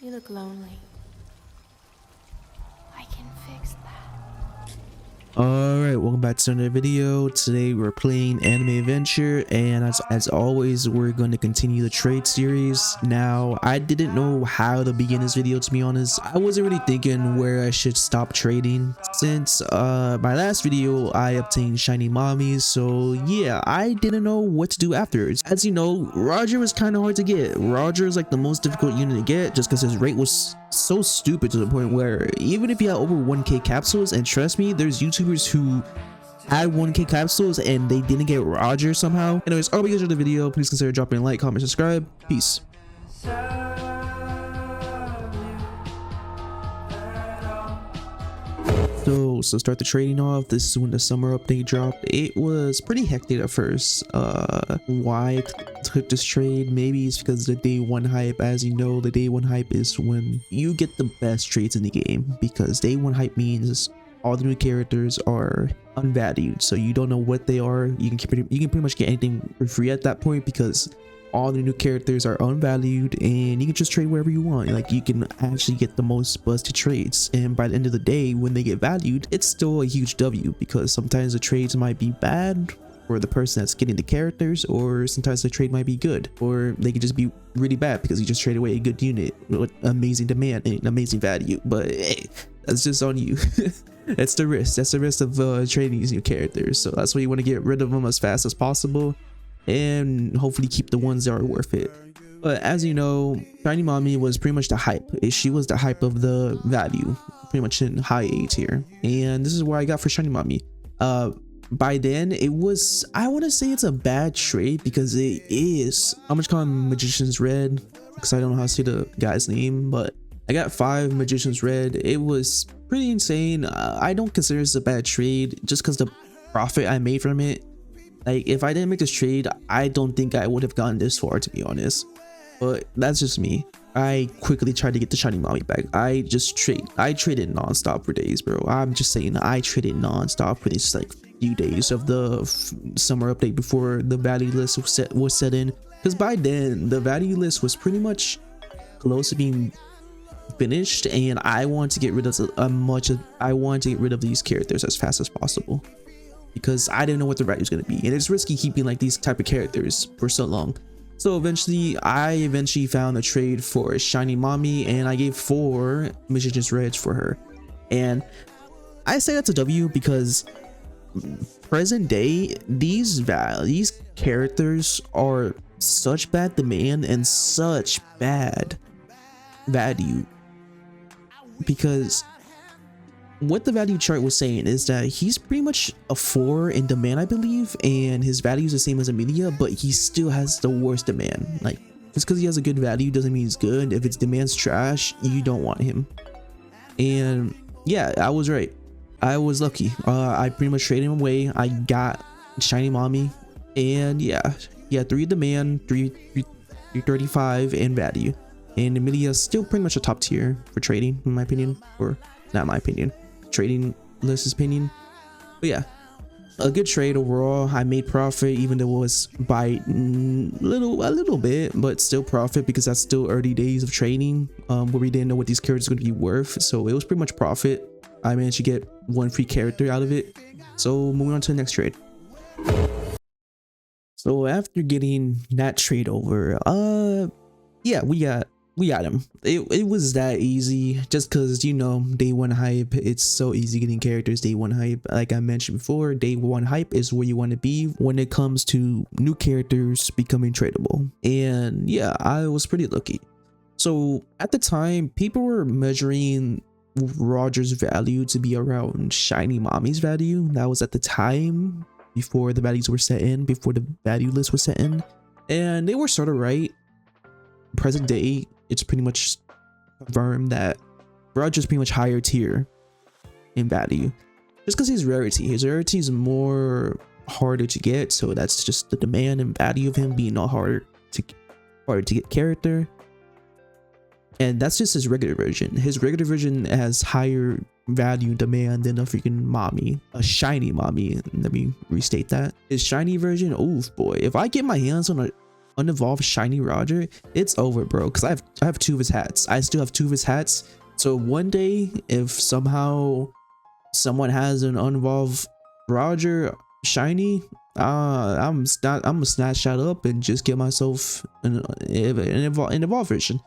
You look lonely. I can fix that. Alright, welcome back to another video. Today we're playing Anime Adventure, and as always, we're going to continue the trade series. Now, I didn't know how to begin this video, to be honest. I wasn't really thinking where I should stop trading. Since my last video, I obtained shiny mommies, so yeah, I didn't know what to do afterwards. As you know, Roger was kind of hard to get. Roger is like the most difficult unit to get just because his rate was so stupid to the point where even if you had over 1k capsules, and trust me, there's YouTubers who had 1k capsules and they didn't get Roger somehow. Anyways, I hope you guys enjoyed the video. Please consider dropping a like, comment, subscribe. Peace. So start the trading off. This is when the summer update dropped. It was pretty hectic at first. Why I took this trade? Maybe it's because the day one hype. As you know, the day one hype is when you get the best trades in the game, because day one hype means all the new characters are unvalued, so you don't know what they are. You can pretty much get anything for free at that point, because all the new characters are unvalued and you can just trade wherever you want. Like, you can actually get the most busted trades, and by the end of the day, when they get valued, it's still a huge W, because sometimes the trades might be bad for the person that's getting the characters, or sometimes the trade might be good, or they could just be really bad because you just traded away a good unit with amazing demand and amazing value. But hey, that's just on you. That's the risk of trading these new characters. So that's why you want to get rid of them as fast as possible, and hopefully keep the ones that are worth it. But as you know, shiny mommy was pretty much the hype. She was the hype of the value, pretty much in high A tier, and this is what I got for shiny mommy. By then it was, I want to say it's a bad trade, because it is, I'm just calling Magician's Red because I don't know how to say the guy's name, but I got 5 Magician's Red. It was pretty insane. I don't consider this a bad trade just because the profit I made from it. Like, if I didn't make this trade, I don't think I would have gotten this far, to be honest. But that's just me. I quickly tried to get the shiny mommy back. I traded non-stop for days, bro. I'm just saying, I traded non-stop for these like few days of the summer update before the value list was set in, because by then the value list was pretty much close to being finished, and I want to get rid of these characters as fast as possible, because I didn't know what the value is going to be, and it's risky keeping like these type of characters for so long. So I eventually found a trade for a shiny mommy, and I gave 4 Magician's Reds for her. And I say that's a W because present day, these characters are such bad demand and such bad value, because what the value chart was saying is that he's pretty much a 4 in demand, I believe, and his value is the same as Amelia, but he still has the worst demand. Like, just because he has a good value doesn't mean he's good. If its demand's trash, you don't want him. And yeah, I was right. I was lucky. I pretty much traded him away. I got shiny mommy, and yeah, 3 demand, 335 in value, and Amelia's still pretty much a top tier for trading, in my opinion, or not my opinion, trading list's opinion. But yeah, a good trade overall. I made profit, even though it was by a little bit, but still profit, because that's still early days of trading, where we didn't know what these characters are going to be worth. So it was pretty much profit. I managed to get 1 free character out of it. So moving on to the next trade. So after getting that trade over, yeah, we got him. It was that easy, just because, you know, day one hype, it's so easy getting characters day one hype. Like I mentioned before, day one hype is where you want to be when it comes to new characters becoming tradable. And yeah, I was pretty lucky. So at the time, people were measuring Roger's value to be around shiny mommy's value. That was at the time, before the values were set in, before the value list was set in, and they were sort of right. Present day, it's pretty much confirmed that Roger's pretty much higher tier in value, just because his rarity is more harder to get. So that's just the demand and value of him being harder to get character. And that's just his regular version. His regular version has higher value demand than a freaking mommy, a shiny mommy. Let me restate that. His shiny version, oh boy, if I get my hands on unevolved shiny Roger, it's over, bro. Because I have 2 of his hats. I still have 2 of his hats. So one day, if somehow someone has an unevolved Roger shiny, I'm gonna snatch that up and just get myself an evolved version.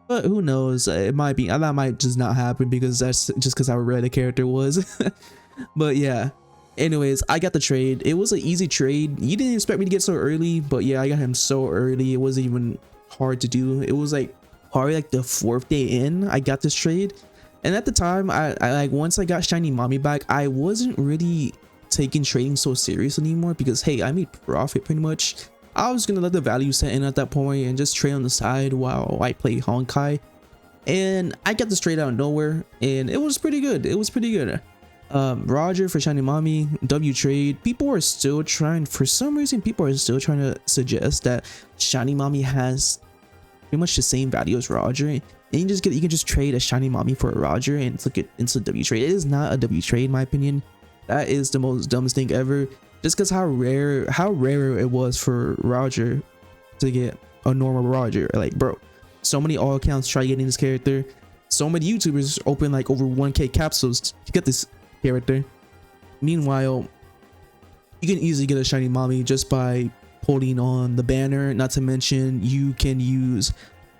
But who knows? It might be, that might just not happen because that's just because how rare the character was. But yeah. Anyways, I got the trade. It was an easy trade. You didn't expect me to get so early, but yeah, I got him so early. It wasn't even hard to do. It was like probably like the 4th day in, I got this trade. And at the time, I like, once I got shiny mommy back, I wasn't really taking trading so serious anymore because hey, I made profit pretty much. I was gonna let the value set in at that point and just trade on the side while I play Honkai. And I got this trade out of nowhere, and it was pretty good. It was pretty good. Roger for shiny mommy, W trade. People are still trying, for some reason people are still trying to suggest that shiny mommy has pretty much the same value as Roger, and you can just trade a shiny mommy for a Roger and look at instant W trade. It is not a W trade in my opinion. That is the most dumbest thing ever, just because how rare it was for Roger to get a normal Roger. Like, bro, so many all accounts try getting this character. So many YouTubers open like over 1k capsules to get this character. Meanwhile, you can easily get a shiny mommy just by pulling on the banner. Not to mention, you can use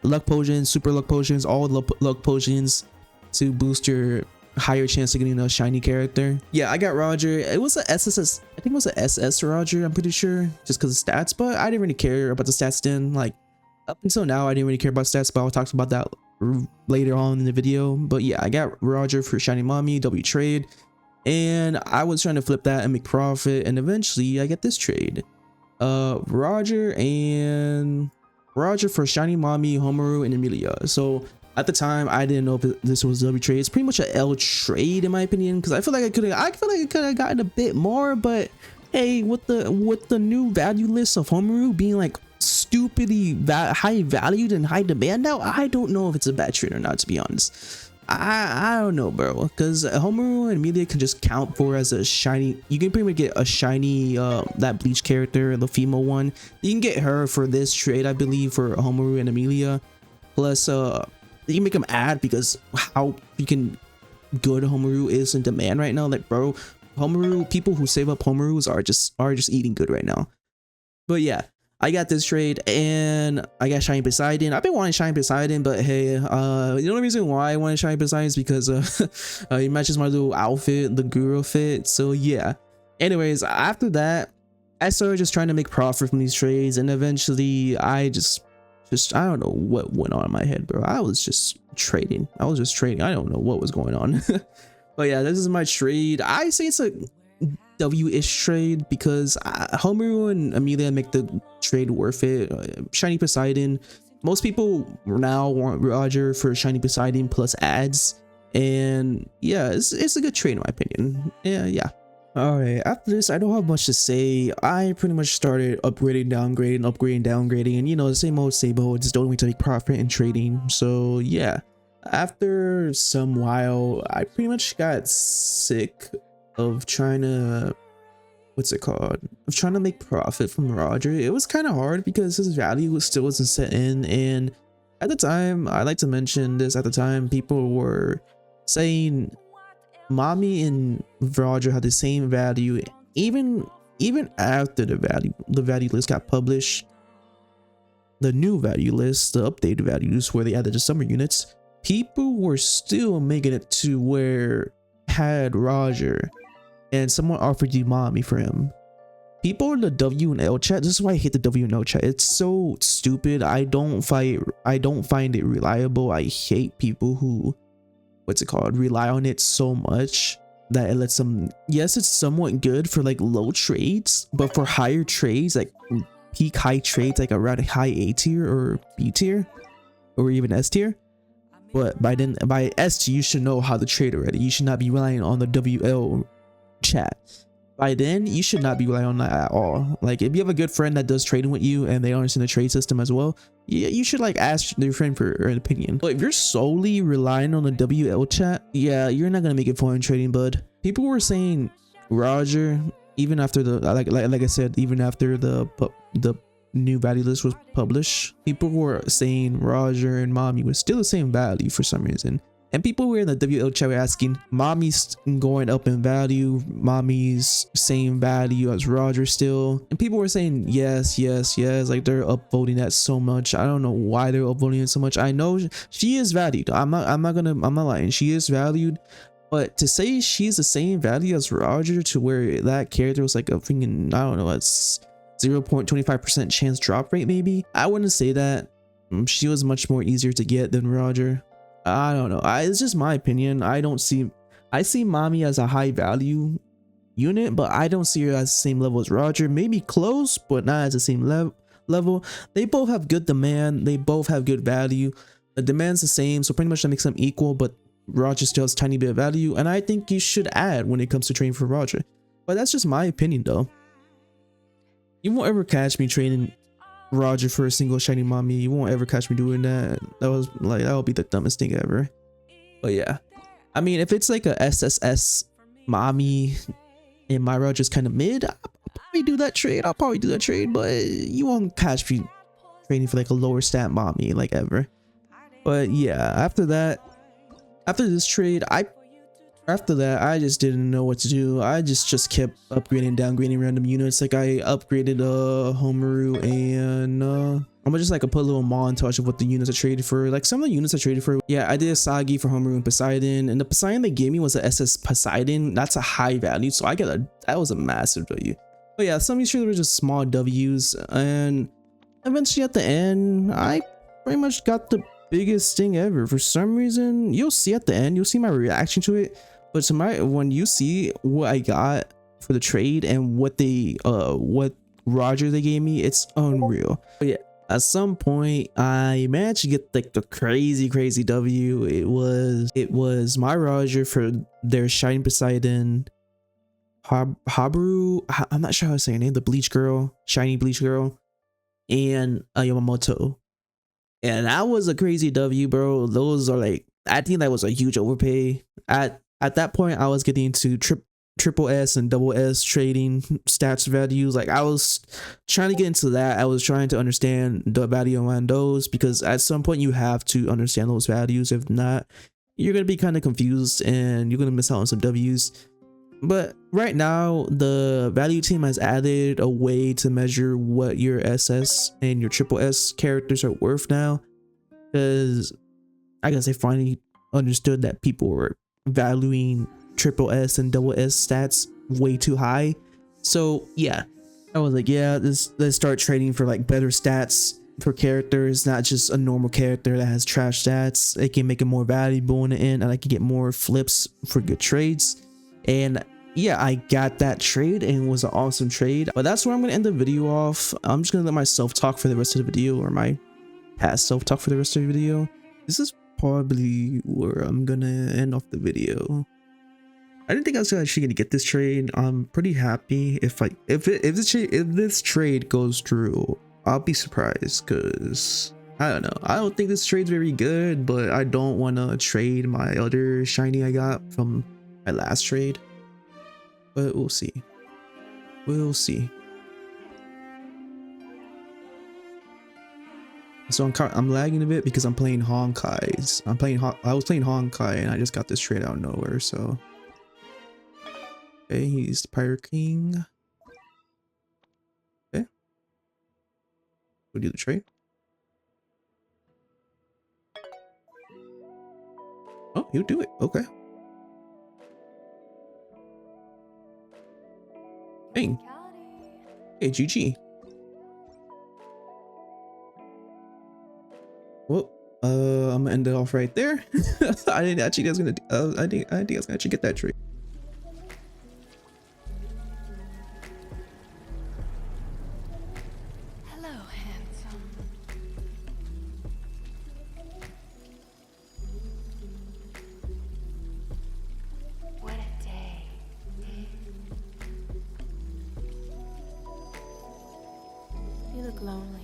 luck potions, super luck potions, all luck potions to boost your higher chance of getting a shiny character. Yeah, I got Roger. It was a SSS, I think it was a SS Roger, I'm pretty sure, just because of stats, but I didn't really care about the stats then. Like, up until now, I didn't really care about stats, but I'll talk about that later on in the video. But yeah, I got Roger for shiny mommy, W trade, and I was trying to flip that and make profit, and eventually I get this trade. Roger for shiny mommy, Homaru, and Emilia. So at the time, I didn't know if this was a W trade. It's pretty much an L trade in my opinion, because I feel like I could have gotten a bit more. But hey, with the new value list of Homaru being like stupidly high valued and high demand now, I don't know if it's a bad trade or not, to be honest. I don't know, bro, because Homaru and Emilia can just count for as a shiny. You can pretty much get a shiny that bleach character, the female one. You can get her for this trade, I believe, for Homaru and Emilia. Plus you can make them add, because how freaking good Homaru is in demand right now. Like, bro, Homaru, people who save up Homarus are just eating good right now. But yeah, I got this trade, and I got shiny Poseidon. I've been wanting shiny Poseidon, but hey, the only reason why I wanted shiny Poseidon is because it matches my little outfit, the guru fit. So yeah. Anyways, after that, I started just trying to make profit from these trades, and eventually I just I don't know what went on in my head, bro. I was just trading. I don't know what was going on. But yeah, this is my trade. I say it's a W-ish trade because Homaru and Emilia make the trade worth it. Shiny Poseidon. Most people now want Roger for shiny Poseidon plus ads, and yeah, it's a good trade in my opinion. Yeah. All right, after this, I don't have much to say. I pretty much started upgrading, downgrading, and you know, the same old, just don't need to make profit in trading. So yeah, after some while, I pretty much got sick of trying to, of trying to make profit from Roger. It was kind of hard because his value still wasn't set in, and at the time, I like to mention this, at the time, people were saying mommy and Roger had the same value even after the value list got published. The new value list, the updated values where they added the summer units, people were still making it to where had Roger and someone offered you mommy for him. People in the W and L chat, this is why I hate the W and L chat. It's so stupid. I don't find it reliable. I hate people who rely on it so much that it lets them, yes, it's somewhat good for like low trades, but for higher trades, like peak high trades, like around a high A tier or B tier or even S tier. But by S tier, you should know how to trade already. You should not be relying on the WL chat. By then, you should not be relying on that at all. Like, if you have a good friend that does trading with you and they understand the trade system as well, yeah, you should like ask their friend for an opinion. But if you're solely relying on the WL chat, yeah, you're not gonna make it far in trading, bud. People were saying Roger, even after the like I said, even after the new value list was published, people were saying Roger and Mommy was still the same value for some reason. And people were in the WL chat were asking, Mommy's going up in value, Mommy's same value as Roger still. And people were saying yes, yes, yes, like they're upvoting that so much. I don't know why they're upvoting it so much. I know she is valued. I'm not lying. She is valued. But to say she's the same value as Roger to where that character was like a freaking, I don't know, it's 0.25% chance drop rate maybe. I wouldn't say that. She was much more easier to get than Roger. I don't know. It's just my opinion. I see Mommy as a high value unit, but I don't see her as the same level as Roger. Maybe close, but not as the same level. They both have good demand. They both have good value. The demand's the same, so pretty much that makes them equal, but Roger still has a tiny bit of value, and I think you should add when it comes to trading for Roger. But that's just my opinion though. You won't ever catch me trading Roger for a single shiny Mommy. You won't ever catch me doing that. That would be the dumbest thing ever. But yeah, I mean, if it's like a SSS Mommy and my Roger's kind of mid, I'll probably do that trade. But you won't catch me trading for like a lower stat Mommy like ever. But yeah, after this trade, after that, I just didn't know what to do. I just kept upgrading, downgrading random units. Like I upgraded Homaru, and I'm gonna just like put a little montage of what the units I traded for. Like some of the units I traded for. Yeah, I did a Sagi for Homaru and Poseidon, and the Poseidon they gave me was a SS Poseidon. That's a high value, so that was a massive W. But yeah, some of these trades were just small W's, and eventually at the end, I pretty much got the biggest thing ever. For some reason, you'll see at the end, you'll see my reaction to it. But when you see what I got for the trade and what Roger they gave me, it's unreal. But yeah, at some point I managed to get like the crazy W. It was my Roger for their Shiny Poseidon, Habaru, I'm not sure how to say her name, the Bleach Girl, Shiny Bleach Girl, and Yamamoto. And that was a crazy W, bro. Those are like, I think that was a huge overpay. At that point, I was getting into triple S and double S trading stats values. Like I was trying to get into that. I was trying to understand the value on those, because at some point you have to understand those values. If not, you're gonna be kind of confused and you're gonna miss out on some W's. But right now, the value team has added a way to measure what your SS and your triple S characters are worth now, because I guess they finally understood that people were valuing triple S and double S stats way too high. So yeah, I was like, yeah, let's start trading for like better stats for characters, not just a normal character that has trash stats. It can make it more valuable in the end, and I can get more flips for good trades. And yeah, I got that trade, and it was an awesome trade. But that's where I'm gonna end the video off. I'm just gonna let myself talk for the rest of the video, or my past self talk for the rest of the video. This is probably where I'm gonna end off the video. I didn't think I was actually gonna get this trade. I'm pretty happy if this trade goes through. I'll be surprised, because I don't know. I don't think this trade's very good, but I don't want to trade my other shiny I got from my last trade. But we'll see. We'll see. So I'm lagging a bit because I'm playing Honkai's. I was playing Honkai and I just got this trade out of nowhere. So okay, he's the Pirate King. Okay, we'll do the trade. Oh, he'll do it. Okay. Dang. Hey, GG. Well, I'm gonna end it off right there. I didn't actually guys gonna. I think I was gonna actually get that trade. Hello, handsome. What a day. You look lonely.